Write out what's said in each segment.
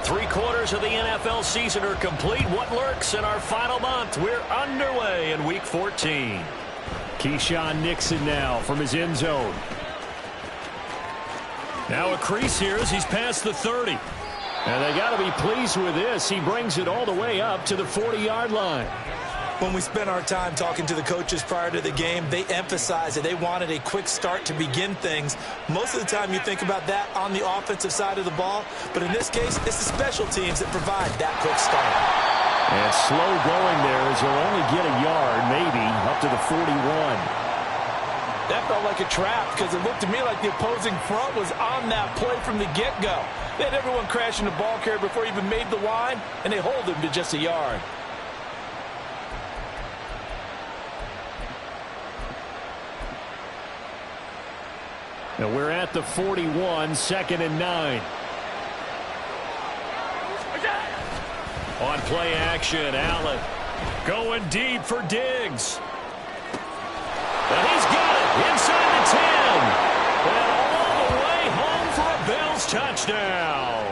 3/4 of the NFL season are complete. What lurks in our final month? We're underway in Week 14. Keyshawn Nixon now from his end zone. Now a crease here as he's past the 30. And they got to be pleased with this. He brings it all the way up to the 40-yard line. When we spent our time talking to the coaches prior to the game, they emphasized that they wanted a quick start to begin things. Most of the time you think about that on the offensive side of the ball, but in this case, it's the special teams that provide that quick start. And slow going there as he'll only get a yard, maybe, up to the 41. That felt like a trap because it looked to me like the opposing front was on that play from the get-go. They had everyone crashing the ball carrier before he even made the line, and they hold him to just a yard. Now we're at the 41, 2nd and 9. On play action, Allen going deep for Diggs. And he's got it inside the 10. And all the way home for a Bills touchdown.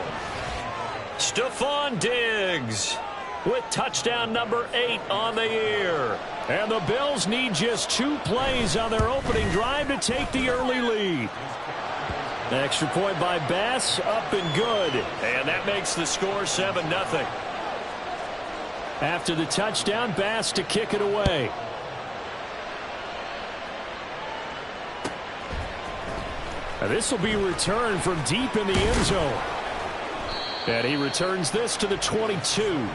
Stephon Diggs with touchdown number 8 on the year. And the Bills need just 2 plays on their opening drive to take the early lead. Extra point by Bass, up and good. And that makes the score 7-0. After the touchdown, Bass to kick it away. Now this will be returned from deep in the end zone. And he returns this to the 22.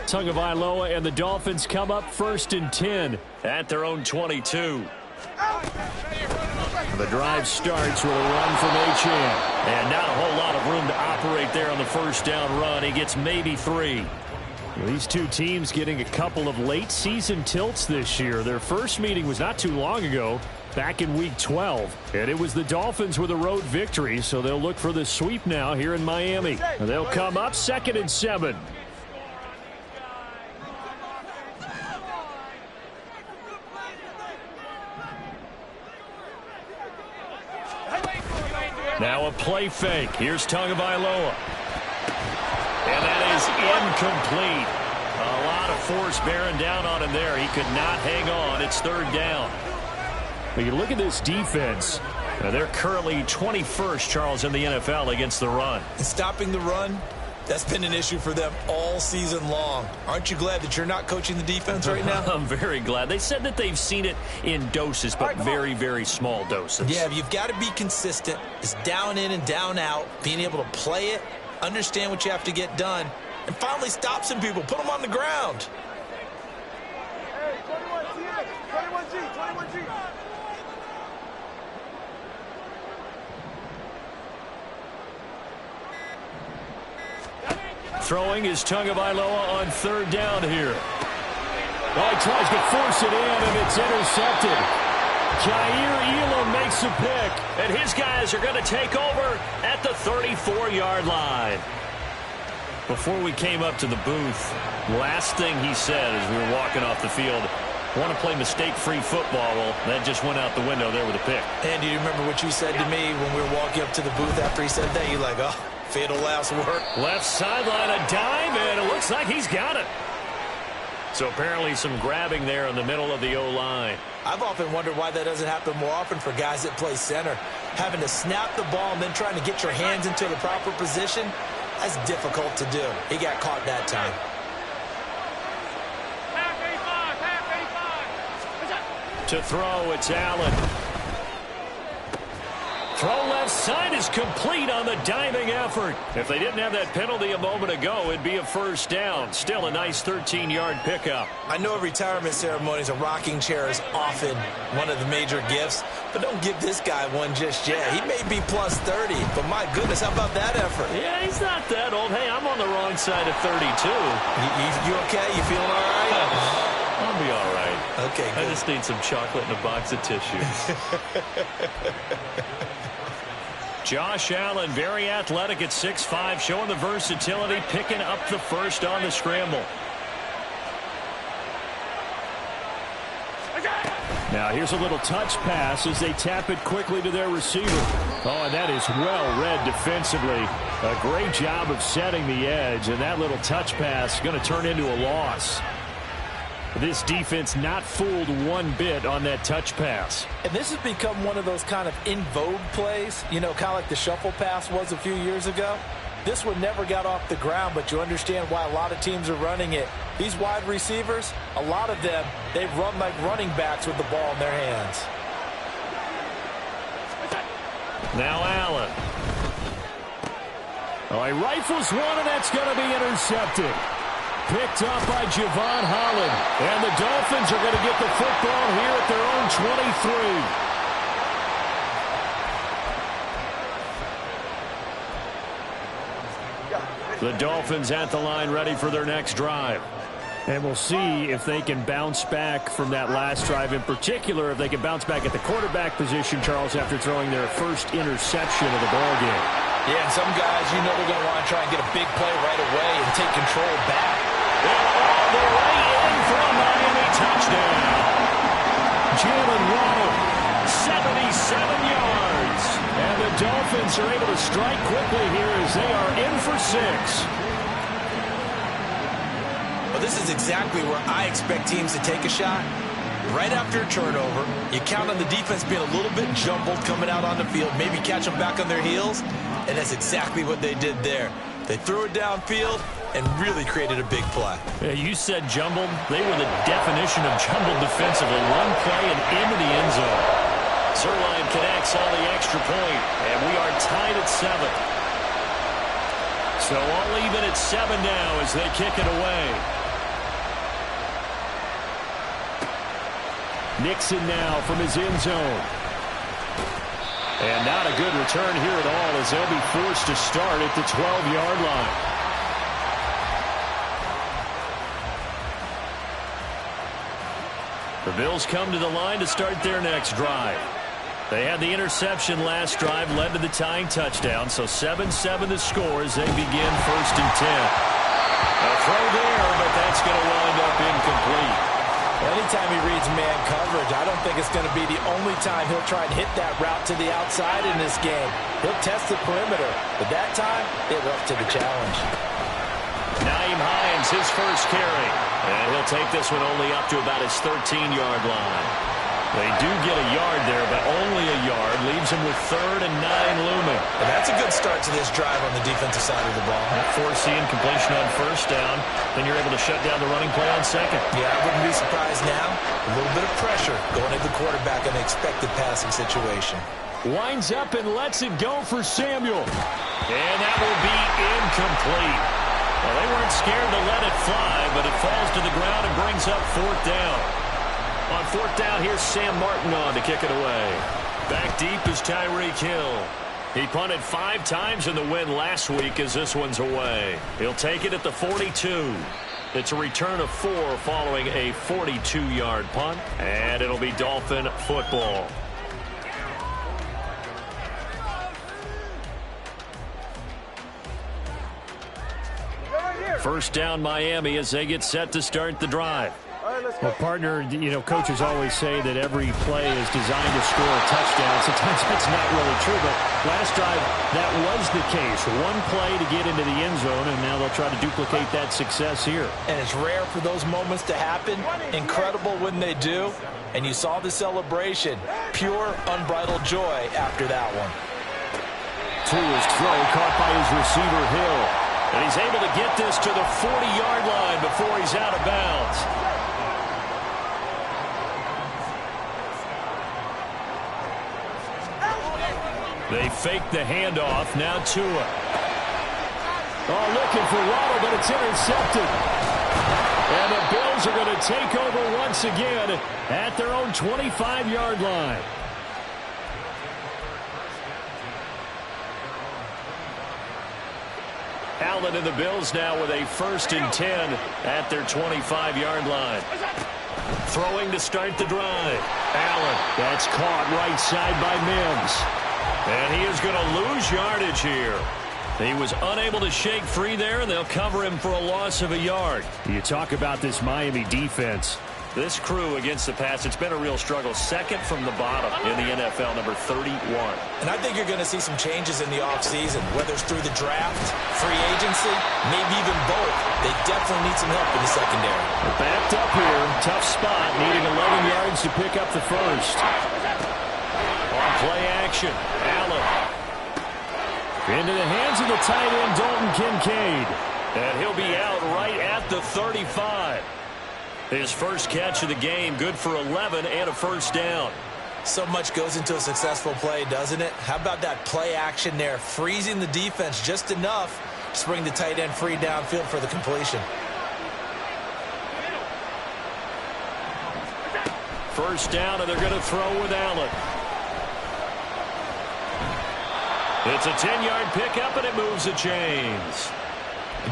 Tagovailoa and the Dolphins come up 1st and 10 at their own 22. The drive starts with a run from Achane. And not a whole lot of room to operate there on the first down run. He gets maybe 3. These two teams getting a couple of late season tilts this year. Their first meeting was not too long ago, back in Week 12. And it was the Dolphins with a road victory, so they'll look for the sweep now here in Miami. And they'll come up 2nd and 7. Now a play fake. Here's Tagovailoa. And that is incomplete. A lot of force bearing down on him there. He could not hang on. It's 3rd down. When you look at this defense, they're currently 21st, Charles, in the NFL against the run. And stopping the run, that's been an issue for them all season long. Aren't you glad that you're not coaching the defense right now? I'm very glad. They said that they've seen it in doses, but very, very small doses. Yeah, you've got to be consistent. It's down in and down out, being able to play it, understand what you have to get done, and finally stop some people, put them on the ground. Hey, 21G. Throwing is Tagovailoa on 3rd down here. Oh, he tries to force it in, and it's intercepted. Jair Elam makes a pick. And his guys are going to take over at the 34-yard line. Before we came up to the booth, last thing he said as we were walking off the field, want to play mistake-free football. Well, that just went out the window there with a pick. And do you remember what you said to me when we were walking up to the booth after he said that? You're like, oh, fatal last word. Left sideline, a dime, and it looks like he's got it. So apparently some grabbing there in the middle of the O-line. I've often wondered why that doesn't happen more often for guys that play center. Having to snap the ball and then trying to get your hands into the proper position, that's difficult to do. He got caught that time. To throw, it's Allen. Throw left side is complete on the diving effort. If they didn't have that penalty a moment ago, it'd be a 1st down. Still a nice 13-yard pickup. I know retirement ceremonies, a rocking chair is often one of the major gifts, but don't give this guy one just yet. He may be plus 30, but my goodness, how about that effort? Yeah, he's not that old. Hey, I'm on the wrong side of 32. You okay? You feeling all right? I'll be all right. Okay, good. I just need some chocolate and a box of tissues. Josh Allen, very athletic at 6'5", showing the versatility, picking up the first on the scramble. Now here's a little touch pass as they tap it quickly to their receiver. Oh, and that is well read defensively. A great job of setting the edge, and that little touch pass going to turn into a loss. This defense not fooled one bit on that touch pass. And this has become one of those kind of in vogue plays, you know, kind of like the shuffle pass was a few years ago. This one never got off the ground, but you understand why a lot of teams are running it. These wide receivers, a lot of them, they run like running backs with the ball in their hands. Now Allen. Oh, he rifles one, and that's going to be intercepted. Picked up by Javon Holland. And the Dolphins are going to get the football here at their own 23. The Dolphins at the line ready for their next drive. And we'll see if they can bounce back from that last drive. In particular, if they can bounce back at the quarterback position, Charles, after throwing their first interception of the ballgame. Yeah, and some guys, you know they're going to want to try and get a big play right away and take control back. They're all the way in for a Miami touchdown. Jalen Waddle, 77 yards. And the Dolphins are able to strike quickly here as they are in for 6. Well, this is exactly where I expect teams to take a shot. Right after a turnover, you count on the defense being a little bit jumbled coming out on the field, maybe catch them back on their heels, and that's exactly what they did there. They threw it downfield and really created a big play. Yeah, you said jumbled. They were the definition of jumbled defensively. One play and into the end zone. Zerline connects on the extra point, and we are tied at 7. So all even at 7 now as they kick it away. Nixon now from his end zone. And not a good return here at all as they'll be forced to start at the 12-yard line. The Bills come to the line to start their next drive. They had the interception last drive, led to the tying touchdown, so 7-7 the score as they begin 1st and 10. A throw there, but that's going to wind up incomplete. Anytime he reads man coverage, I don't think it's going to be the only time he'll try and hit that route to the outside in this game. He'll test the perimeter, but that time, it was up to the challenge. Nyheim Hines, his first carry. And he'll take this one only up to about his 13-yard line. They do get a yard there, but only a yard. Leaves him with 3rd and 9 looming. And that's a good start to this drive on the defensive side of the ball. Forcing completion on 1st down. Then you're able to shut down the running play on 2nd. Yeah, I wouldn't be surprised now. A little bit of pressure going at the quarterback in an expected passing situation. Winds up and lets it go for Samuel. And that will be incomplete. Well, they weren't scared to let it fly, but it falls to the ground and brings up 4th down. On 4th down, here's Sam Martin on to kick it away. Back deep is Tyreek Hill. He punted 5 times in the win last week as this one's away. He'll take it at the 42. It's a return of 4 following a 42-yard punt, and it'll be Dolphin football. First down Miami as they get set to start the drive. Well, partner, you know, coaches always say that every play is designed to score a touchdown. Sometimes that's not really true, but last drive, that was the case. One play to get into the end zone, and now they'll try to duplicate that success here. And it's rare for those moments to happen. Incredible when they do. And you saw the celebration. Pure, unbridled joy after that one. To his throw, caught by his receiver, Hill. And he's able to get this to the 40-yard line before he's out of bounds. They fake the handoff. Now Tua. Oh, looking for Waddle, but it's intercepted. And the Bills are going to take over once again at their own 25-yard line. Allen and the Bills now with a 1st and 10 at their 25-yard line. Throwing to start the drive. Allen. That's caught right side by Mims. And he is going to lose yardage here. He was unable to shake free there, and they'll cover him for a loss of a yard. You talk about this Miami defense. This crew against the pass, it's been a real struggle. Second from the bottom in the NFL, number 31. And I think you're going to see some changes in the offseason, whether it's through the draft, free agency, maybe even both. They definitely need some help in the secondary. They're backed up here. Tough spot, needing 11 yards to pick up the first. On play action, Allen. Into the hands of the tight end, Dalton Kincaid. And he'll be out right at the 35. His first catch of the game, good for 11 and a first down. So much goes into a successful play, doesn't it? How about that play action there, freezing the defense just enough to bring the tight end free downfield for the completion. First down, and they're going to throw with Allen. It's a 10-yard pickup, and it moves the chains.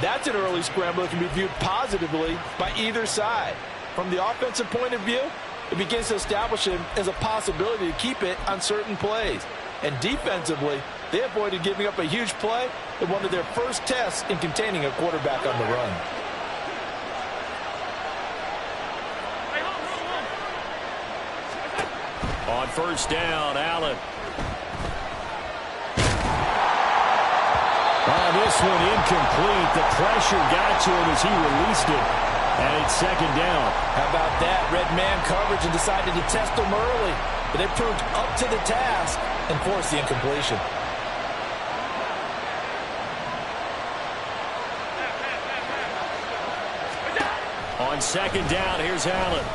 That's an early scramble that can be viewed positively by either side. From the offensive point of view, it begins to establish him as a possibility to keep it on certain plays. And defensively, they avoided giving up a huge play in one of their first tests in containing a quarterback on the run. On first down, Allen. This one incomplete. The pressure got to him as he released it. And it's second down. How about that? Red man coverage and decided to test him early. But they proved up to the task and forced the incompletion. On second down, here's Allen.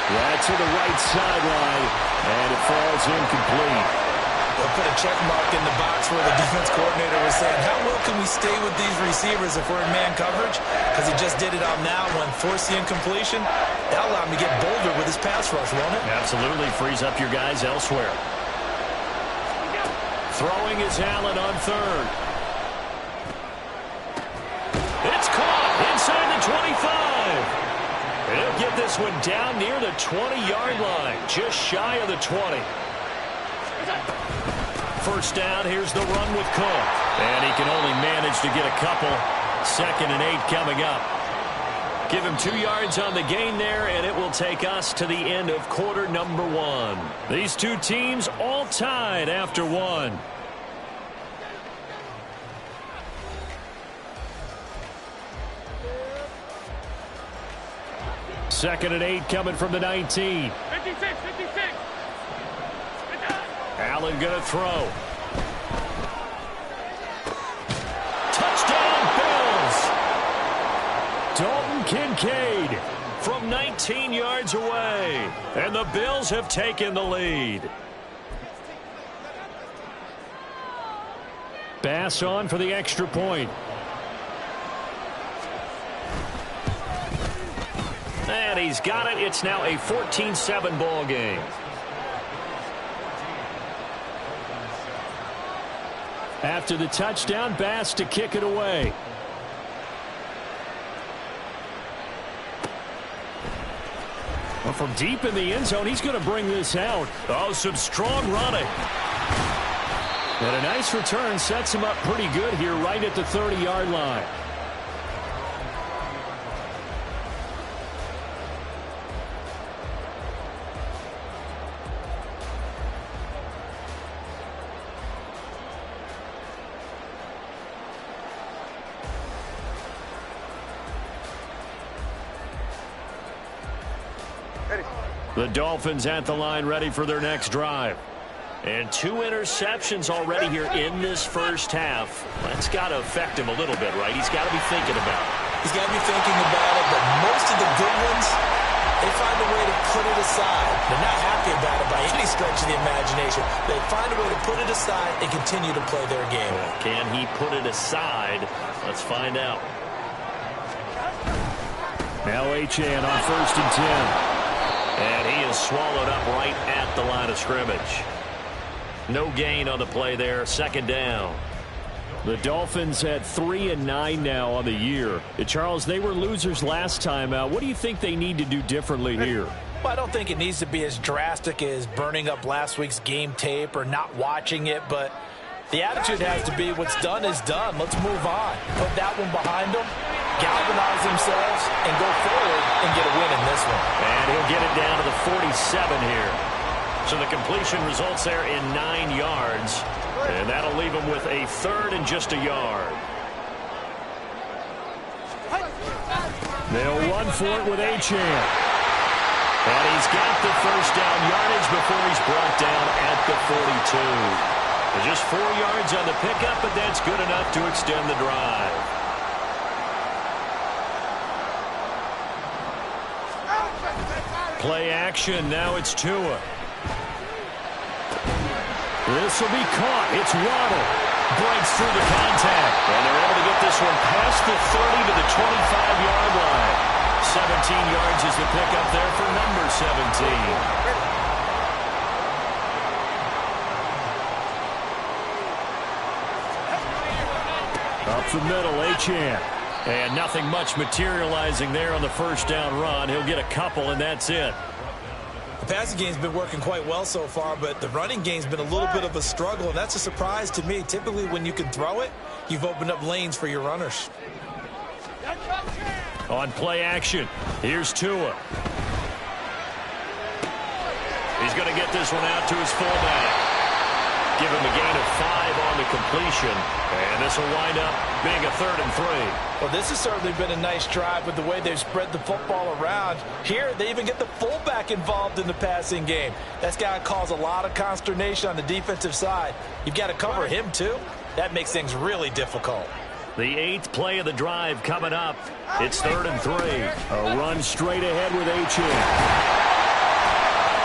Right to the right sideline. And it falls incomplete. They'll put a check mark in the box where the defense coordinator was saying, how well can we stay with these receivers if we're in man coverage? Because he just did it on that one, forced the incompletion. That'll allow him to get bolder with his pass rush, won't it? Absolutely, frees up your guys elsewhere. Throwing is Allen on third. It's caught inside the 25. He'll get this one down near the 20-yard line, just shy of the 20. First down, here's the run with Cook. And he can only manage to get a couple. 2nd and 8 coming up. Give him 2 yards on the gain there, and it will take us to the end of quarter number 1. These two teams all tied after 1. Second and 8 coming from the 19. 56. Allen going to throw. Touchdown, Bills! Dalton Kincaid from 19 yards away. And the Bills have taken the lead. Bass on for the extra point. And he's got it. It's now a 14-7 ball game. After the touchdown, Bass to kick it away. Well, from deep in the end zone, he's going to bring this out. Oh, some strong running. And a nice return sets him up pretty good here right at the 30-yard line. The Dolphins at the line ready for their next drive. And 2 interceptions already here in this first half. That's got to affect him a little bit, right? He's got to be thinking about it. He's got to be thinking about it, but most of the good ones, they find a way to put it aside. They're not happy about it by any stretch of the imagination. They find a way to put it aside and continue to play their game. Well, can he put it aside? Let's find out. Now Achane on 1st and 10. And he is swallowed up right at the line of scrimmage. No gain on the play there. 2nd down. The Dolphins at 3-9 now on the year. Charles, they were losers last time out. What do you think they need to do differently here? Well, I don't think it needs to be as drastic as burning up last week's game tape or not watching it, but the attitude has to be what's done is done. Let's move on. Put that one behind them, galvanize themselves, and go forward and get a win in this one. And he'll get it down to the 47 here. So the completion results there in 9 yards, and that'll leave him with a 3rd and just a yard. They'll run for it with Achane. And he's got the first down yardage before he's brought down at the 42. Just 4 yards on the pickup, but that's good enough to extend the drive. Play action. Now it's Tua. This will be caught. It's Waddle. Breaks through the contact. And they're able to get this one past the 30 to the 25-yard line. 17 yards is the pickup there for number 17. Up the middle, Achane. And nothing much materializing there on the first down run. He'll get a couple, and that's it. The passing game's been working quite well so far, but the running game's been a little bit of a struggle, and that's a surprise to me. Typically, when you can throw it, you've opened up lanes for your runners. On play action, here's Tua. He's going to get this one out to his fullback. Give him a gain of 5 on the completion. And this will wind up being a 3rd and 3. Well, this has certainly been a nice drive with the way they've spread the football around. Here, they even get the fullback involved in the passing game. That's got to cause a lot of consternation on the defensive side. You've got to cover him, too. That makes things really difficult. The 8th play of the drive coming up. It's 3rd and 3. A run straight ahead with Achane.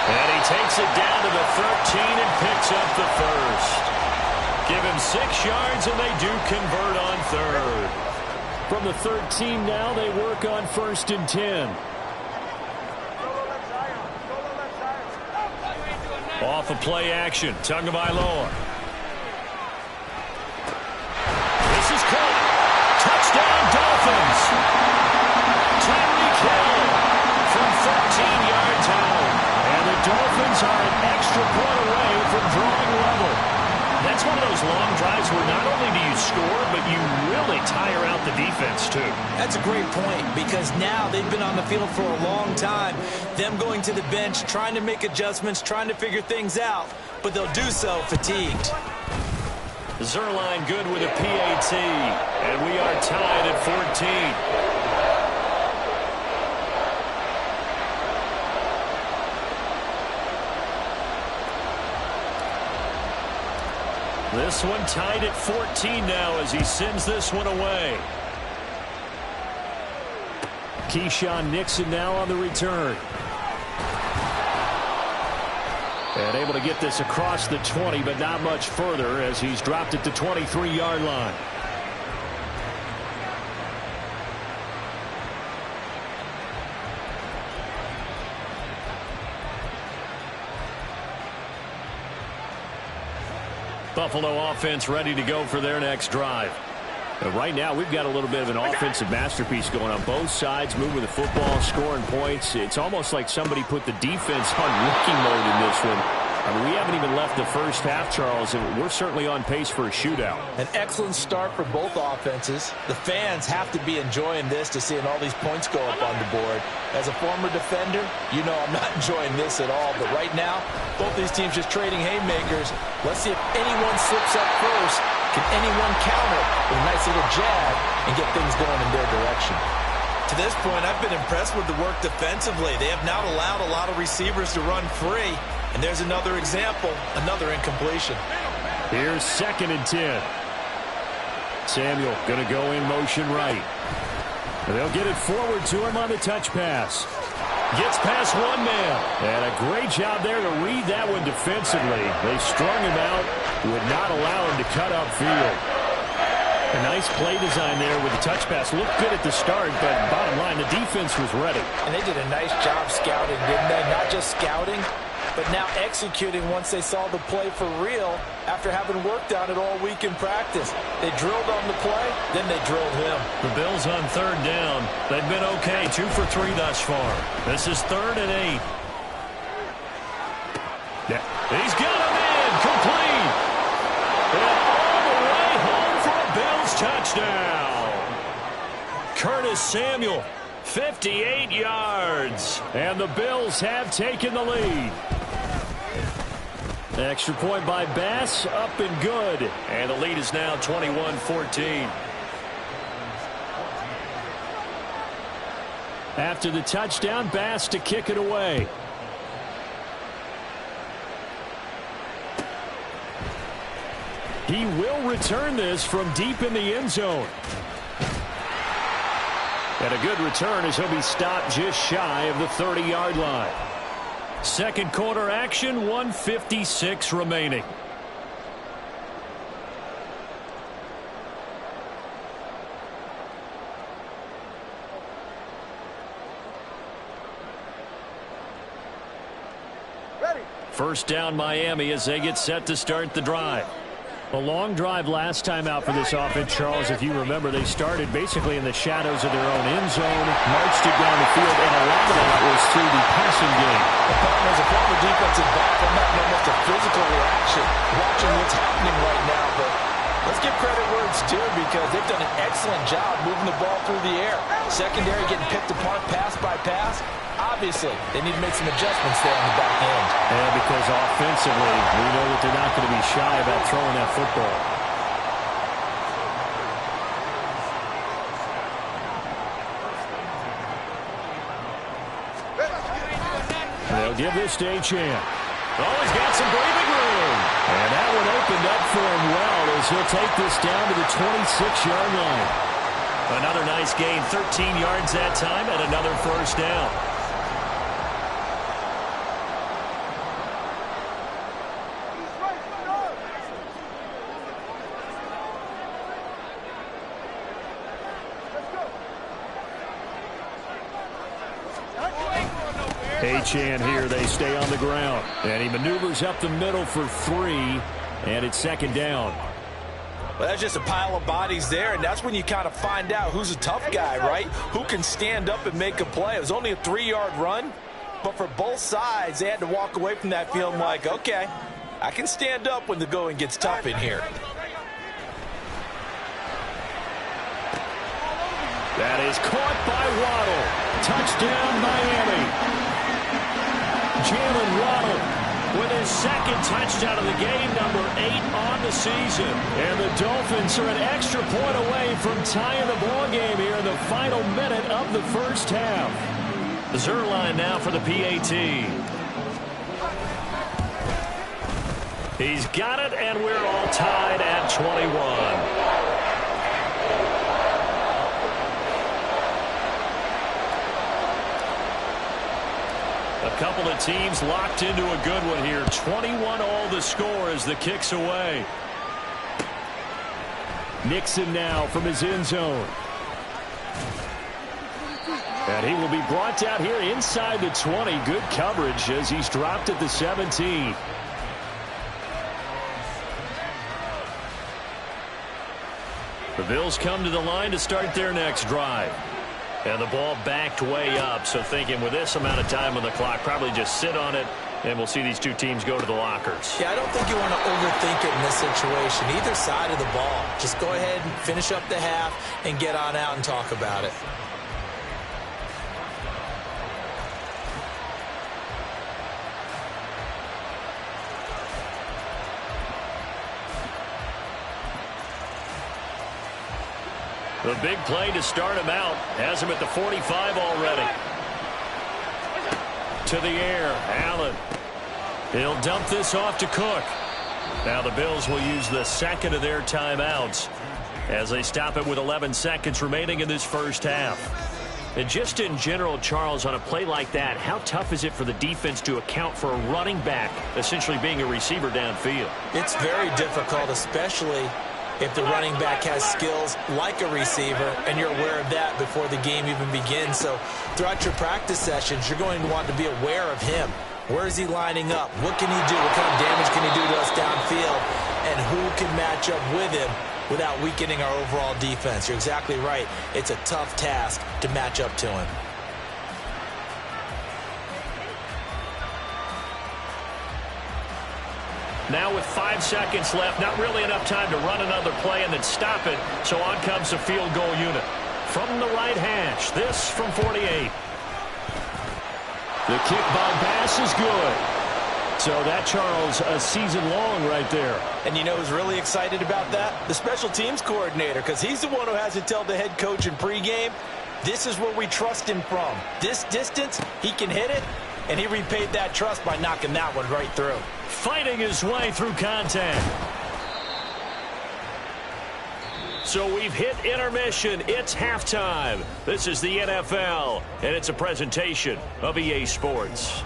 And he takes it down to the 13 and picks up the first. Give him 6 yards, and they do convert on 3rd. From the 13 now, they work on 1st and 10. Off a play action. Tagovailoa. This is caught. Touchdown, Dolphins. Tyreek Hill from 13 yards out. And the Dolphins are an extra point away from drawing level. That's one of those long drives where not only do you score, but you really tire out the defense, too. That's a great point, because now they've been on the field for a long time. Them going to the bench, trying to make adjustments, trying to figure things out, but they'll do so fatigued. Zerline good with a PAT, and we are tied at 14. This one tied at 14 now as he sends this one away. Keyshawn Nixon now on the return. And able to get this across the 20, but not much further as he's dropped at the 23-yard line. Buffalo offense ready to go for their next drive. But right now, we've got a little bit of an offensive masterpiece going on both sides, moving the football, scoring points. It's almost like somebody put the defense on rookie mode in this one. I mean, we haven't even left the first half, Charles, and we're certainly on pace for a shootout. An excellent start for both offenses. The fans have to be enjoying this to seeing all these points go up on the board. As a former defender, you know I'm not enjoying this at all. But right now, both these teams just trading haymakers. Let's see if anyone slips up first. Can anyone counter with a nice little jab and get things going in their direction? To this point, I've been impressed with the work defensively. They have not allowed a lot of receivers to run free. And there's another example, another incompletion. Here's 2nd and 10. Samuel going to go in motion right. And they'll get it forward to him on the touch pass. Gets past one man. And a great job there to read that one defensively. They strung him out, would not allow him to cut upfield. A nice play design there with the touch pass. Looked good at the start, but bottom line, the defense was ready. And they did a nice job scouting, didn't they? Not just scouting, but now executing once they saw the play for real after having worked on it all week in practice. They drilled on the play, then they drilled him. The Bills on 3rd down. They've been okay, 2 for 3 thus far. This is 3rd and 8. He's got him in, complete. And all the way home for a Bills touchdown. Curtis Samuel, 58 yards. And the Bills have taken the lead. Extra point by Bass, up and good. And the lead is now 21-14. After the touchdown, Bass to kick it away. He will return this from deep in the end zone. And a good return as he'll be stopped just shy of the 30-yard line. Second quarter action, 1:56 remaining. First down Miami as they get set to start the drive. A long drive last time out for this offense, Charles. If you remember, they started basically in the shadows of their own end zone, marched it down the field, and a lot of that was through the passing game. The problem is a former defensive back, I'm having almost a physical reaction watching what's happening right now. But let's give credit where it's due because they've done an excellent job moving the ball through the air. Secondary getting picked apart pass by pass. Obviously, they need to make some adjustments there on the back end. Yeah, because offensively, we know that they're not going to be shy about throwing that football. They'll give this to Achane. Oh, he's got some breathing room. And that one opened up for him well as he'll take this down to the 26-yard line. Another nice gain, 13 yards that time, and another first down. Achane here, they stay on the ground. And he maneuvers up the middle for 3, and it's second down. Well, that's just a pile of bodies there, and that's when you kind of find out who's a tough guy, right? Who can stand up and make a play. It was only a 3-yard run, but for both sides, they had to walk away from that feeling like, okay, I can stand up when the going gets tough in here. That is caught by Waddle. Touchdown, Miami. Jalen Waddle with his second touchdown of the game, number 8 on the season. And the Dolphins are an extra point away from tying the ball game here in the final minute of the first half. Zerline now for the PAT. He's got it, and we're all tied at 21. A couple of teams locked into a good one here. 21 all the score as the kick's away. Nixon now from his end zone. And he will be brought down here inside the 20. Good coverage as he's dropped at the 17. The Bills come to the line to start their next drive. And the ball backed way up, so thinking with this amount of time on the clock, probably just sit on it, and we'll see these two teams go to the lockers. Yeah, I don't think you want to overthink it in this situation. Either side of the ball. Just go ahead and finish up the half and get on out and talk about it. The big play to start him out. Has him at the 45 already. To the air, Allen. He'll dump this off to Cook. Now the Bills will use the second of their timeouts as they stop it with 11 seconds remaining in this first half. And just in general, Charles, on a play like that, how tough is it for the defense to account for a running back essentially being a receiver downfield? It's very difficult, especially if the running back has skills like a receiver, and you're aware of that before the game even begins. So throughout your practice sessions, you're going to want to be aware of him. Where is he lining up? What can he do? What kind of damage can he do to us downfield? And who can match up with him without weakening our overall defense? You're exactly right. It's a tough task to match up to him. Now with 5 seconds left, not really enough time to run another play and then stop it. So on comes the field goal unit. From the right hash, this from 48. The kick by Bass is good. So that, Charles, a season long right there. And you know who's really excited about that? The special teams coordinator, because he's the one who has to tell the head coach in pregame, this is where we trust him from. This distance, he can hit it, and he repaid that trust by knocking that one right through. Fighting his way through contact. So we've hit intermission. It's halftime. This is the NFL, and it's a presentation of EA Sports.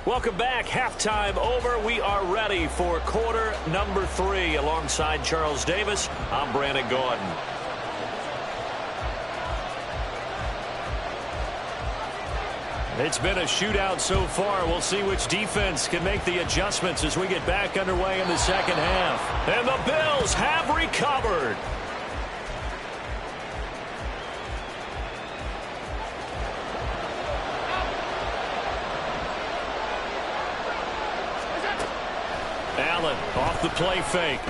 Welcome back. Halftime over. We are ready for quarter number 3. Alongside Charles Davis, I'm Brandon Gordon. It's been a shootout so far. We'll see which defense can make the adjustments as we get back underway in the second half. And the Bills have recovered. Allen off the play fake.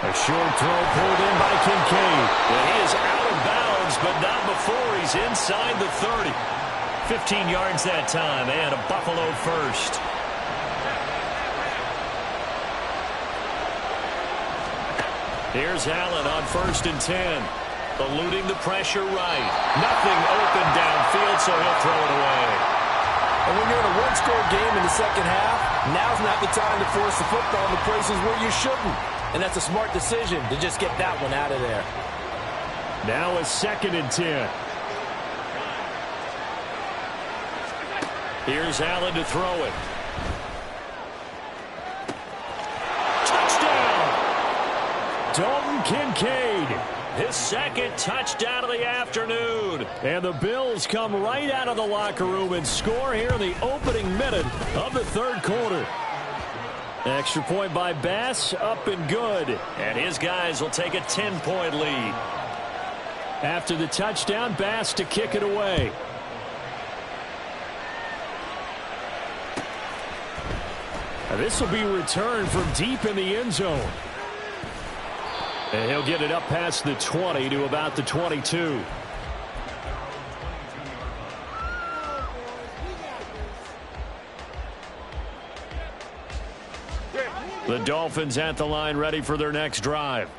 A short throw pulled in by Kincaid. And he is out of bounds, but not before he's inside the 30. 15 yards that time, and a Buffalo first. Here's Allen on 1st and 10. Eluding the pressure right. Nothing open downfield, so he'll throw it away. And when you're in a one-score game in the second half, now's not the time to force the football in the places where you shouldn't. And that's a smart decision to just get that one out of there. Now a 2nd and 10. Here's Allen to throw it. Touchdown! Dalton Kincaid. His 2nd touchdown of the afternoon. And the Bills come right out of the locker room and score here in the opening minute of the 3rd quarter. Extra point by Bass, up and good. And his guys will take a 10-point lead. After the touchdown, Bass to kick it away. This will be returned from deep in the end zone. And he'll get it up past the 20 to about the 22. The Dolphins at the line ready for their next drive.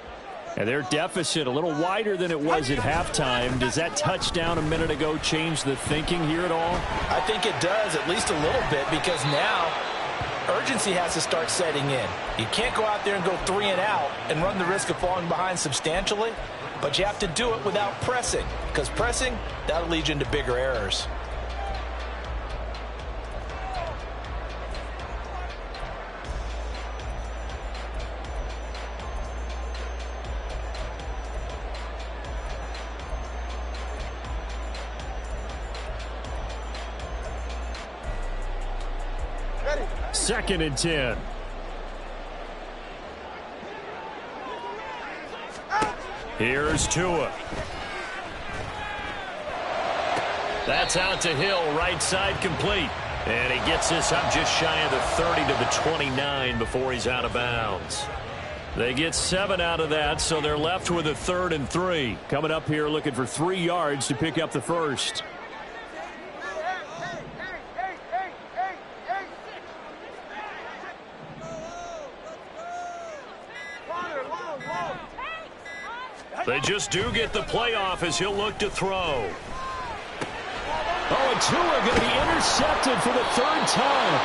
And their deficit a little wider than it was at halftime. Does that touchdown a minute ago change the thinking here at all? I think it does, at least a little bit, because now urgency has to start setting in. You can't go out there and go 3 and out and run the risk of falling behind substantially, but you have to do it without pressing, because pressing, that'll lead you into bigger errors. Second and 10. Here's Tua. That's out to Hill, right side complete. And he gets this up just shy of the 30 to the 29 before he's out of bounds. They get 7 out of that, so they're left with a 3rd and 3. Coming up here looking for 3 yards to pick up the first. They just do get the playoff as he'll look to throw. Oh, and Tua going to be intercepted for the 3rd time.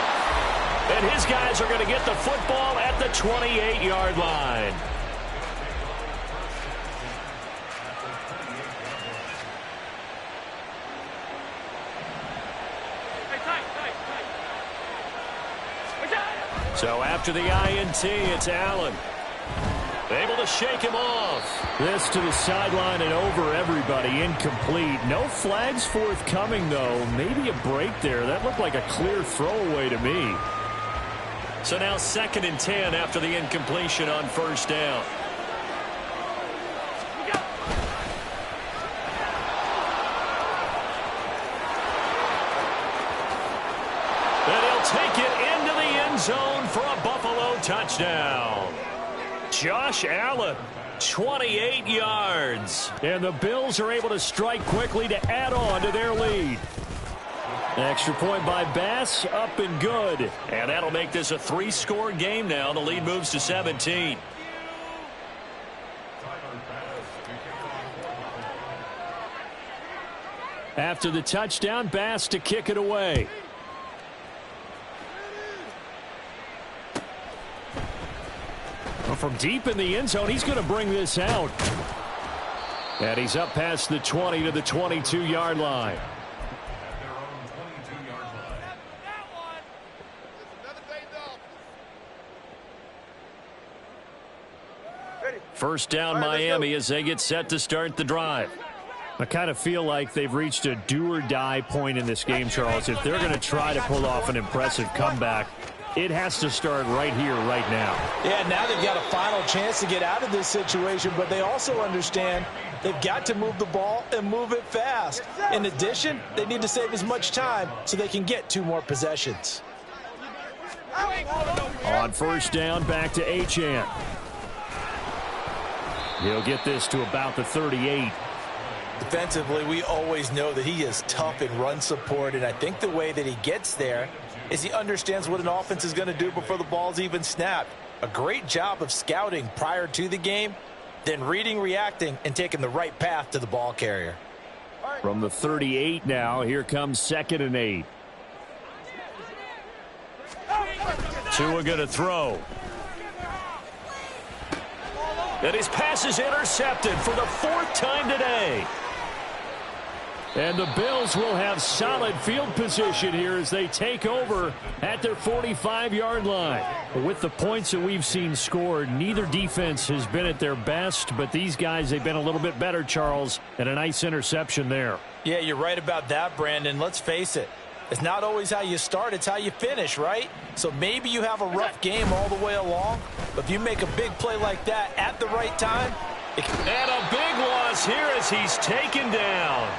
And his guys are going to get the football at the 28-yard line. So after the INT, it's Allen. Able to shake him off. This to the sideline and over everybody. Incomplete. No flags forthcoming, though. Maybe a break there. That looked like a clear throwaway to me. So now 2nd and 10 after the incompletion on first down. And he'll take it into the end zone for a Buffalo touchdown. Josh Allen, 28 yards. And the Bills are able to strike quickly to add on to their lead. Extra point by Bass, up and good. And that'll make this a 3-score game now. The lead moves to 17. After the touchdown, Bass to kick it away. Well, from deep in the end zone, he's going to bring this out. And he's up past the 20 to the 22-yard line. First down, Miami, as they get set to start the drive. I kind of feel like they've reached a do-or-die point in this game, Charles. If they're going to try to pull off an impressive comeback, it has to start right here, right now. Yeah, now they've got a final chance to get out of this situation, but they also understand they've got to move the ball and move it fast. In addition, they need to save as much time so they can get 2 more possessions. On first down, back to Achane. He'll get this to about the 38. Defensively, we always know that he is tough in run support, and I think the way that he gets there is he understands what an offense is going to do before the ball's even snapped. A great job of scouting prior to the game, then reading, reacting, and taking the right path to the ball carrier. From the 38 now, here comes 2nd and 8. Tua going to throw. And his pass is intercepted for the 4th time today. And the Bills will have solid field position here as they take over at their 45-yard line. With the points that we've seen scored, neither defense has been at their best, but these guys, they've been a little bit better, Charles, and a nice interception there. Yeah, you're right about that, Brandon. Let's face it. It's not always how you start, it's how you finish, right? So maybe you have a rough game all the way along, but if you make a big play like that at the right time, and a big loss here as he's taken down.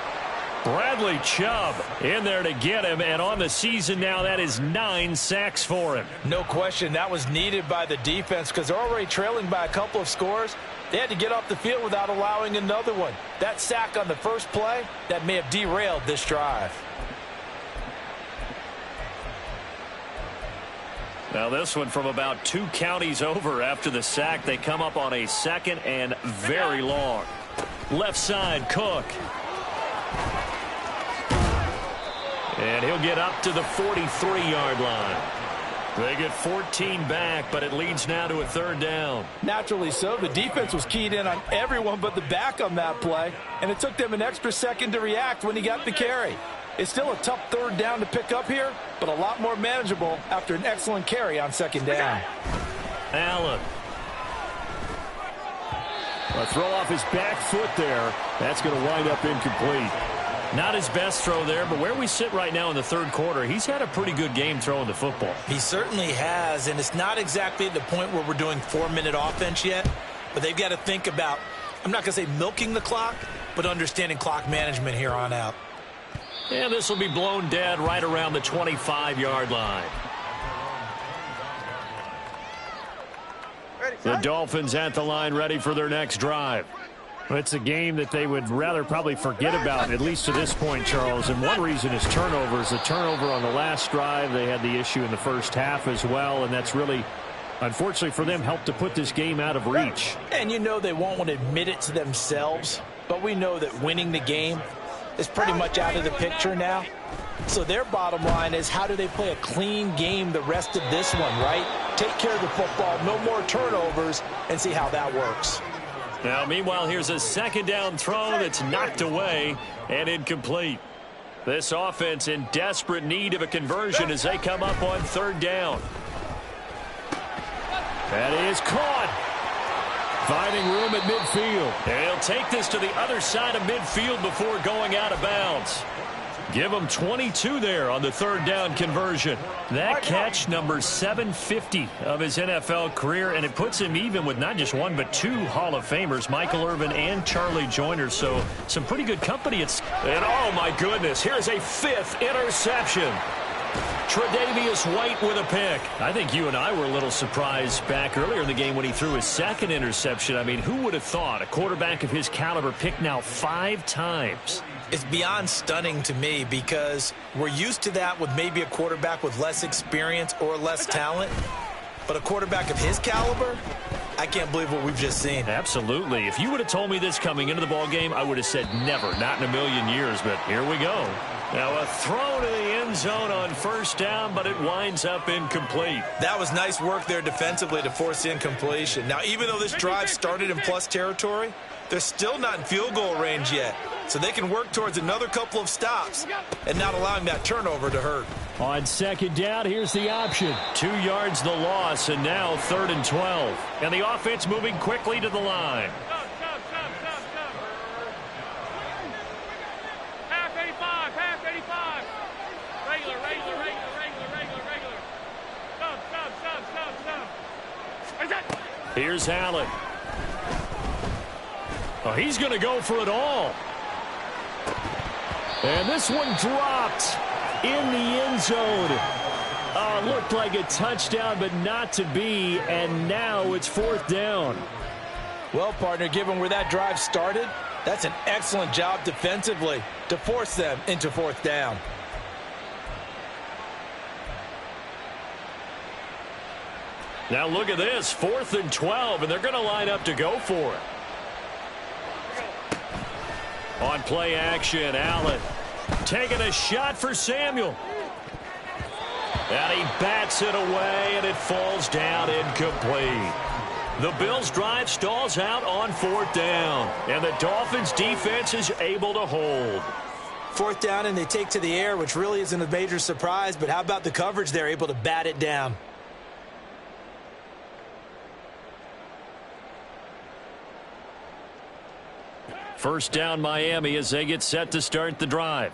Bradley Chubb in there to get him, and on the season now, that is 9 sacks for him. No question, that was needed by the defense because they're already trailing by a couple of scores. They had to get off the field without allowing another one. That sack on the first play, that may have derailed this drive. Now this one from about 2 counties over after the sack. They come up on a 2nd and very long. Left side, Cook. And he'll get up to the 43-yard line. They get 14 back, but it leads now to a 3rd down. Naturally so. The defense was keyed in on everyone but the back on that play, and it took them an extra second to react when he got the carry. It's still a tough 3rd down to pick up here, but a lot more manageable after an excellent carry on 2nd down. Allen. A throw off his back foot there. That's going to wind up incomplete. Not his best throw there, but where we sit right now in the 3rd quarter, he's had a pretty good game throwing the football. He certainly has, and it's not exactly at the point where we're doing 4-minute offense yet, but they've got to think about, I'm not going to say milking the clock, but understanding clock management here on out. And this will be blown dead right around the 25-yard line. The Dolphins at the line ready for their next drive. It's a game that they would rather probably forget about, at least to this point, Charles. And one reason is turnovers. The turnover on the last drive, they had the issue in the first half as well, and that's really, unfortunately for them, helped to put this game out of reach. And you know they won't want to admit it to themselves, but we know that winning the game is pretty much out of the picture now. So their bottom line is, how do they play a clean game the rest of this one, right? Take care of the football, no more turnovers, and see how that works. Now, meanwhile, here's a 2nd down throw that's knocked away and incomplete. This offense in desperate need of a conversion as they come up on 3rd down. That is caught. Finding room at midfield. And he'll take this to the other side of midfield before going out of bounds. Give him 22 there on the third down conversion. That catch, number 750 of his NFL career, and it puts him even with not just one but two Hall of Famers, Michael Irvin and Charlie Joyner. So some pretty good company. And oh my goodness, here's a fifth interception. Tre'Davious White with a pick. I think you and I were a little surprised back earlier in the game when he threw his second interception. I mean, who would have thought a quarterback of his caliber picked now 5 times? It's beyond stunning to me because we're used to that with maybe a quarterback with less experience or less talent. But a quarterback of his caliber, I can't believe what we've just seen. Absolutely. If you would have told me this coming into the ball game, I would have said never, not in a million years. But here we go. Now a throw to the end zone on first down, but it winds up incomplete. That was nice work there defensively to force the incompletion. Now, even though this drive started in plus territory, they're still not in field goal range yet. So they can work towards another couple of stops and not allowing that turnover to hurt. On second down, here's the option. 2 yards the loss, and now 3rd and 12. And the offense moving quickly to the line. Half 85, half 85. Regular. Stop. Here's Allen. Oh, he's going to go for it all. And this one dropped in the end zone. Looked like a touchdown, but not to be. And now it's 4th down. Well, partner, given where that drive started, that's an excellent job defensively to force them into 4th down. Now look at this, 4th and 12, and they're going to line up to go for it. On play action, Allen taking a shot for Samuel. And he bats it away, and it falls down incomplete. The Bills' drive stalls out on 4th down, and the Dolphins' defense is able to hold. 4th down, and they take to the air, which really isn't a major surprise, but how about the coverage there, able to bat it down? First down, Miami, as they get set to start the drive.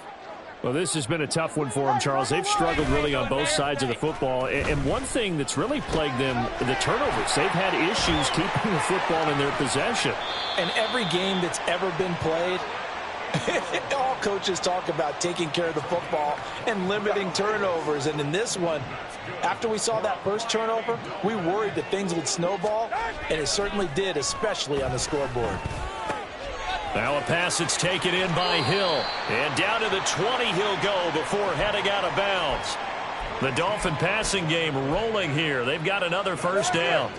Well, this has been a tough one for them, Charles. They've struggled really on both sides of the football. And one thing that's really plagued them, the turnovers. They've had issues keeping the football in their possession. And every game that's ever been played, all coaches talk about taking care of the football and limiting turnovers. And in this one, after we saw that first turnover, we worried that things would snowball, and it certainly did, especially on the scoreboard. Now a pass that's taken in by Hill. And down to the 20 he'll go before heading out of bounds. The Dolphin passing game rolling here. They've got another first down.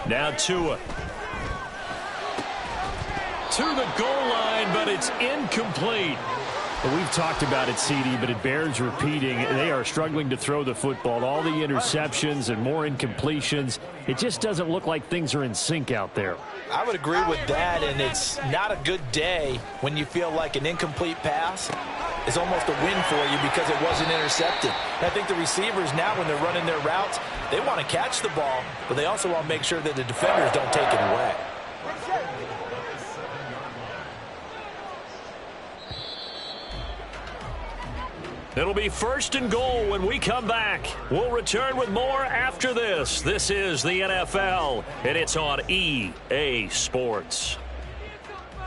Now Tua. To the goal line, but it's incomplete. Well, we've talked about it, CD, but it bears repeating. They are struggling to throw the football. All the interceptions and more incompletions. It just doesn't look like things are in sync out there. I would agree with that, and it's not a good day when you feel like an incomplete pass is almost a win for you because it wasn't intercepted. And I think the receivers now, when they're running their routes, they want to catch the ball, but they also want to make sure that the defenders don't take it away. It'll be 1st and goal when we come back. We'll return with more after this. This is the NFL, and it's on EA Sports.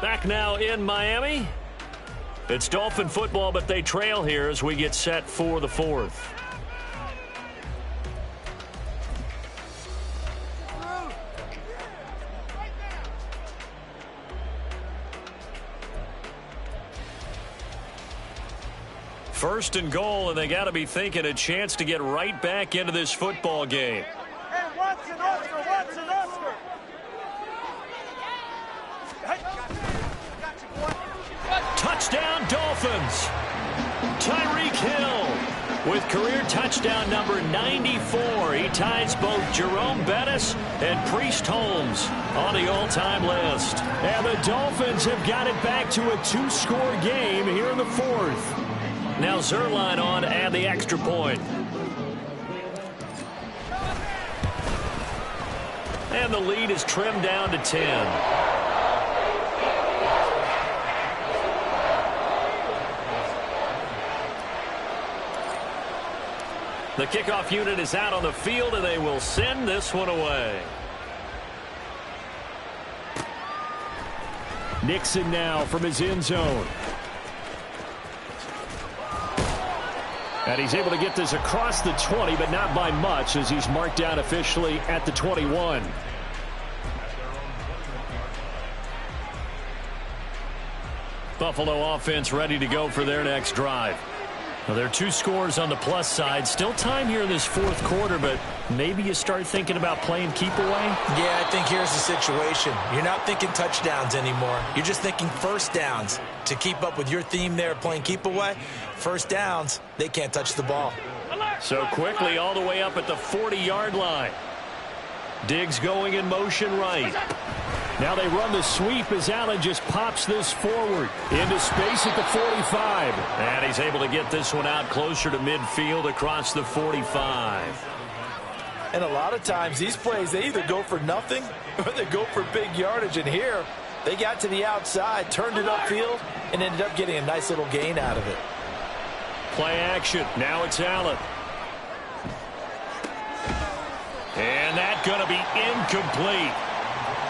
Back now in Miami. It's Dolphin football, but they trail here as we get set for the 4th. First and goal, and they got to be thinking a chance to get right back into this football game. Hey, Watson, Oscar. Touchdown, Dolphins. Tyreek Hill with career touchdown number 94. He ties both Jerome Bettis and Priest Holmes on the all-time list. And the Dolphins have got it back to a 2-score game here in the 4th. Now Zerline on and the extra point. And the lead is trimmed down to 10. The kickoff unit is out on the field, and they will send this one away. Nixon now from his end zone. And he's able to get this across the 20, but not by much, as he's marked down officially at the 21. Buffalo offense ready to go for their next drive. Well, there are 2 scores on the plus side. Still time here in this fourth quarter, but maybe you start thinking about playing keep away? Yeah, I think here's the situation. You're not thinking touchdowns anymore. You're just thinking first downs. To keep up with your theme there, playing keep away, first downs, they can't touch the ball. So quickly all the way up at the 40-yard line. Diggs going in motion right. Now they run the sweep as Allen just pops this forward into space at the 45. And he's able to get this one out closer to midfield across the 45. And a lot of times these plays, they either go for nothing or they go for big yardage. And here, they got to the outside, turned it upfield, and ended up getting a nice little gain out of it. Play action. Now it's Allen. And that's going to be incomplete.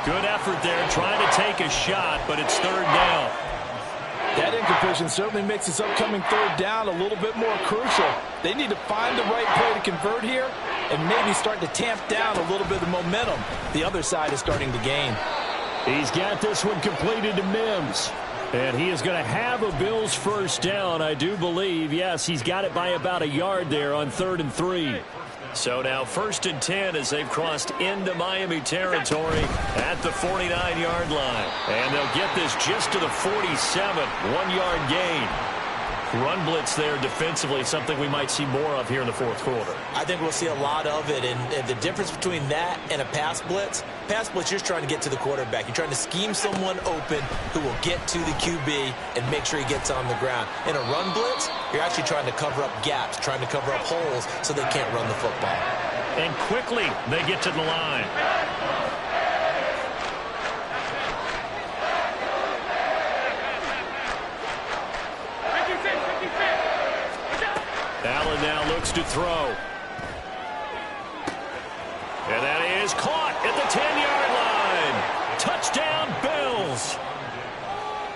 Good effort there, trying to take a shot, but it's third down. That incompletion certainly makes this upcoming third down a little bit more crucial. They need to find the right play to convert here and maybe start to tamp down a little bit of momentum the other side is starting to gain. He's got this one completed to Mims. And he is going to have a Bills first down, I do believe. Yes, he's got it by about a yard there on 3rd and 3. So now 1st and 10 as they've crossed into Miami territory at the 49-yard line. And they'll get this just to the 47, 1-yard gain. Run blitz there defensively, something we might see more of here in the fourth quarter. I think we'll see a lot of it, and the difference between that and a pass blitz, you're just trying to get to the quarterback. You're trying to scheme someone open who will get to the QB and make sure he gets on the ground. In a run blitz, you're actually trying to cover up gaps, trying to cover up holes so they can't run the football. And quickly they get to the line. Allen now looks to throw. And that is caught at the 10-yard line. Touchdown, Bills.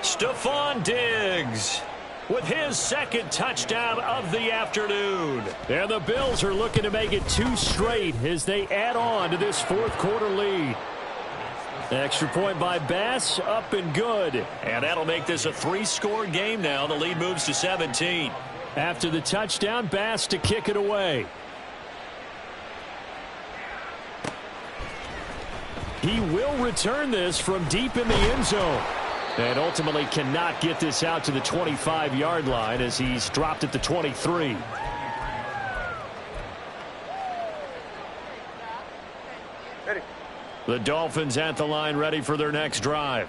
Stephon Diggs with his second touchdown of the afternoon. And the Bills are looking to make it 2 straight as they add on to this fourth quarter lead. Extra point by Bass, up and good. And that'll make this a 3-score game now. The lead moves to 17. After the touchdown, Bass to kick it away. He will return this from deep in the end zone. And ultimately cannot get this out to the 25-yard line as he's dropped at the 23. The Dolphins at the line ready for their next drive.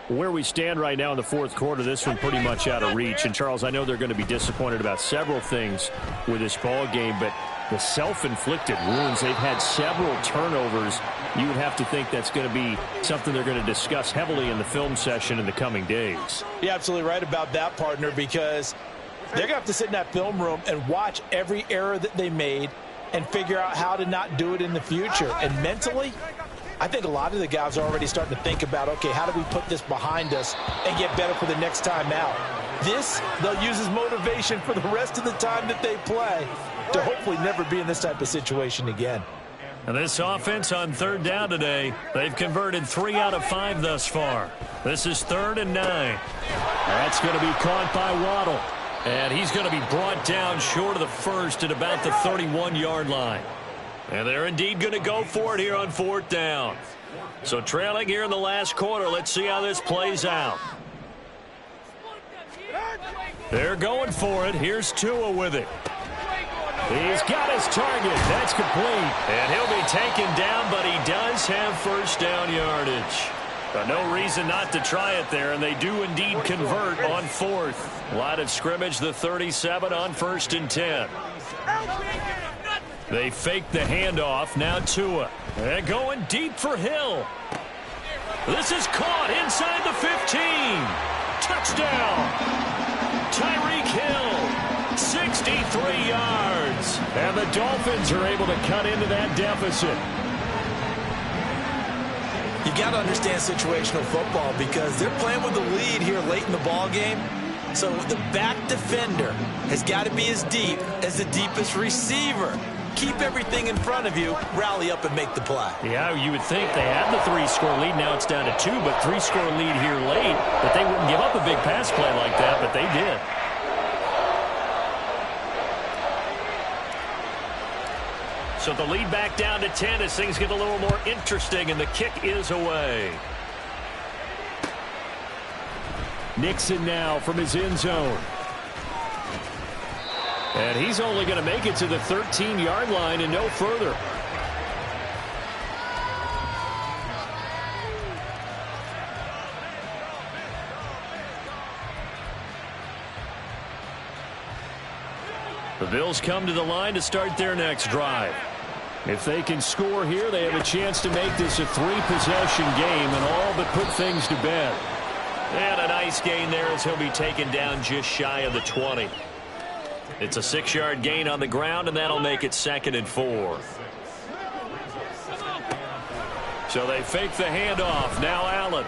Where we stand right now in the fourth quarter, this one pretty much out of reach. And, Charles, I know they're going to be disappointed about several things with this ball game, but the self-inflicted wounds, they've had several turnovers. You would have to think that's going to be something they're going to discuss heavily in the film session in the coming days. You're absolutely right about that, partner, because they're going to have to sit in that film room and watch every error that they made and figure out how to not do it in the future. And mentally, I think a lot of the guys are already starting to think about, okay, how do we put this behind us and get better for the next time out? This, they'll use as motivation for the rest of the time that they play to hopefully never be in this type of situation again. And this offense on third down today, they've converted 3 out of 5 thus far. This is 3rd and 9. That's going to be caught by Waddle. And he's going to be brought down short of the first at about the 31-yard line. And they're indeed going to go for it here on 4th down. So trailing here in the last quarter, let's see how this plays out. They're going for it. Here's Tua with it. He's got his target. That's complete. And he'll be taken down, but he does have first down yardage. But no reason not to try it there, and they do indeed convert on 4th. Line of scrimmage, the 37 on 1st and 10. They fake the handoff. Now Tua. And going deep for Hill. This is caught inside the 15. Touchdown. Tyreek Hill. 63 yards. And the Dolphins are able to cut into that deficit. You got to understand situational football because they're playing with the lead here late in the ball game. So the back defender has got to be as deep as the deepest receiver. Keep everything in front of you, rally up and make the play. Yeah, you would think they had the 3-score lead. Now it's down to 2, but 3-score lead here late. But they wouldn't give up a big pass play like that, but they did. So the lead back down to 10 as things get a little more interesting, and the kick is away. Nixon now from his end zone. And he's only going to make it to the 13-yard line and no further. The Bills come to the line to start their next drive. If they can score here, they have a chance to make this a 3-possession game and all but put things to bed. And a nice gain there as he'll be taken down just shy of the 20. It's a 6-yard gain on the ground, and that'll make it 2nd and 4. So they fake the handoff. Now Allen.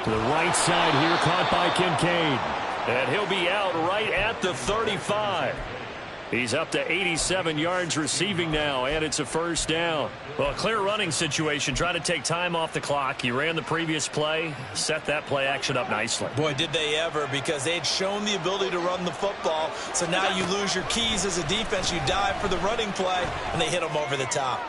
To the right side here, caught by Kincaid. And he'll be out right at the 35. He's up to 87 yards receiving now, and it's a first down. Well, a clear running situation. Try to take time off the clock. He ran the previous play, set that play action up nicely. Boy, did they ever, because they had shown the ability to run the football. So now you lose your keys as a defense. You dive for the running play, and they hit them over the top.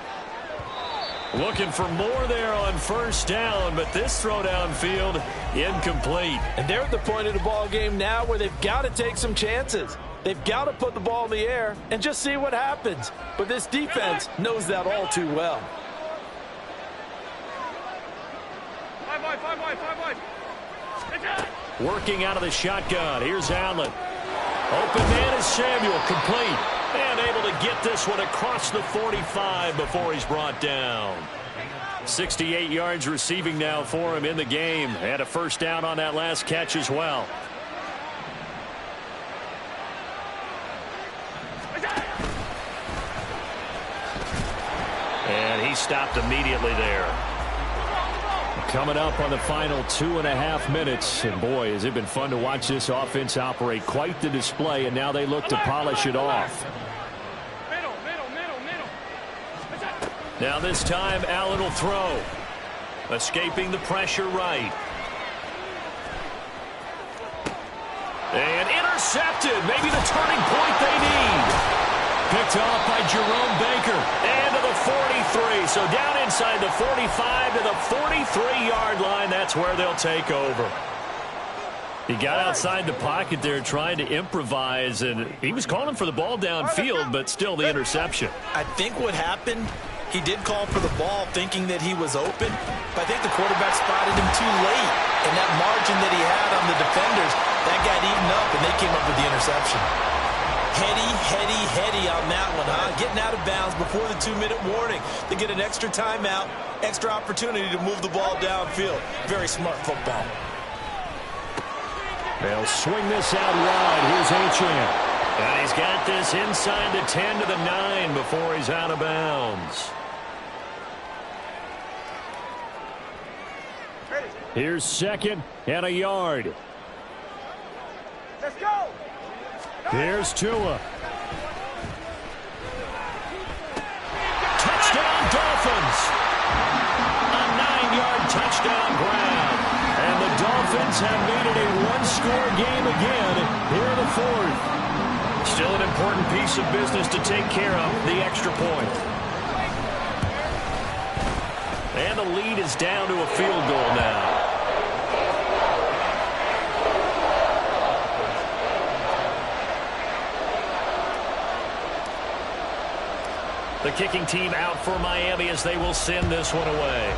Looking for more there on first down, but this throw downfield incomplete. And they're at the point of the ball game now where they've got to take some chances. They've got to put the ball in the air and just see what happens. But this defense knows that all too well. Working out of the shotgun. Here's Allen. Open man is Samuel. Complete. And able to get this one across the 45 before he's brought down. 68 yards receiving now for him in the game. And a first down on that last catch as well. And he stopped immediately there. Coming up on the final 2.5 minutes. And boy, has it been fun to watch this offense operate. Quite the display, and now they look to polish it off. Now this time, Allen will throw. Escaping the pressure right. And intercepted. Maybe the turning point they need. Picked off by Jerome Baker. And to the 43. So down inside the 45 to the 43-yard line. That's where they'll take over. He got outside the pocket there trying to improvise. And he was calling for the ball downfield, but still the interception. I think what happened, he did call for the ball thinking that he was open. But I think the quarterback spotted him too late. And that margin that he had on the defenders, that got eaten up, and they came up with the interception. Heady on that one, huh? Getting out of bounds before the 2-minute warning. They get an extra timeout, extra opportunity to move the ball downfield. Very smart football. They'll swing this out wide. Here's Achane. And he's got this inside the 10 to the 9 before he's out of bounds. Here's 2nd and a yard. Let's go. Here's Tua. Touchdown, Dolphins. A 9-yard touchdown grab. And the Dolphins have made it a 1-score game again here in the 4th. Still an important piece of business to take care of, the extra point. And the lead is down to a field goal now. The kicking team out for Miami as they will send this one away.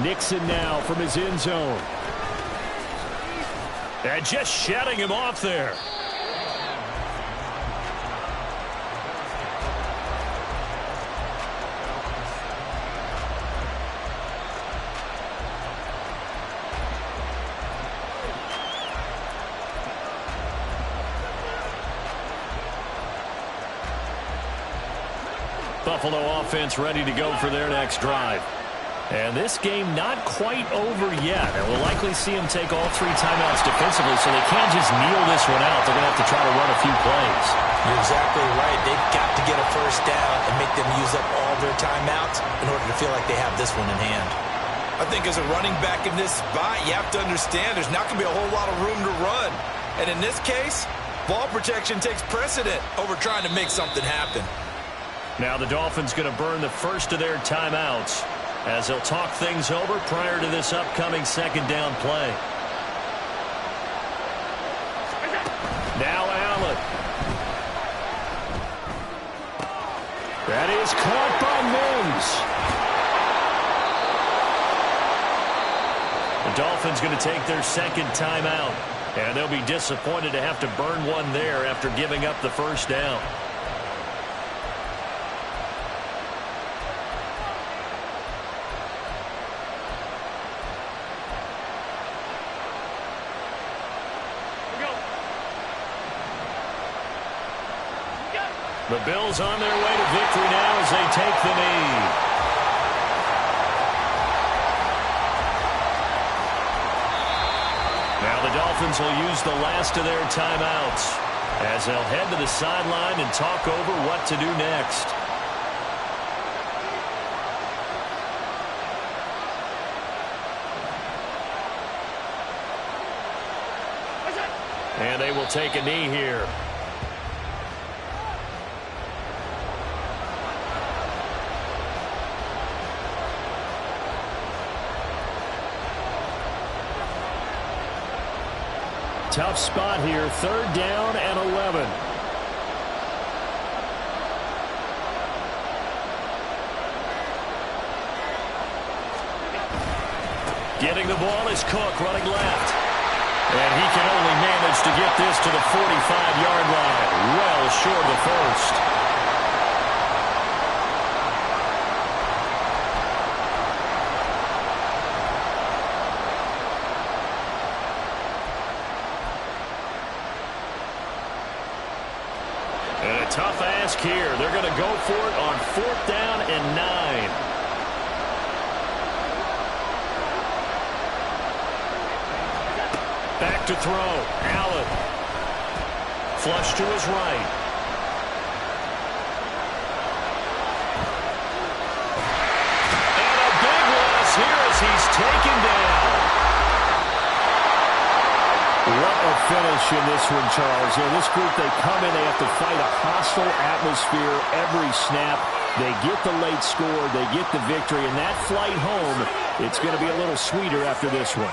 Nixon now from his end zone. And just shutting him off there. Buffalo offense ready to go for their next drive. And this game not quite over yet. And we'll likely see them take all 3 timeouts defensively, so they can't just kneel this one out. They're going to have to try to run a few plays. You're exactly right. They've got to get a first down and make them use up all their timeouts in order to feel like they have this one in hand. I think as a running back in this spot, you have to understand there's not going to be a whole lot of room to run. And in this case, ball protection takes precedent over trying to make something happen. Now the Dolphins going to burn the first of their timeouts as they'll talk things over prior to this upcoming second down play. Now Allen. That is caught by Mims. The Dolphins going to take their second timeout, and they'll be disappointed to have to burn one there after giving up the first down. The Bills on their way to victory now as they take the knee. Now the Dolphins will use the last of their timeouts as they'll head to the sideline and talk over what to do next. And they will take a knee here. Tough spot here, 3rd down and 11. Getting the ball is Cook running left. And he can only manage to get this to the 45-yard line. Well short of the first. And a tough ask here. They're going to go for it on 4th down and 9. Back to throw. Allen. Flush to his right. And a big loss here as he's taken down. What a finish in this one, Charles. You know, this group, they come in, they have to fight a hostile atmosphere every snap. They get the late score, they get the victory, and that flight home, it's going to be a little sweeter after this one.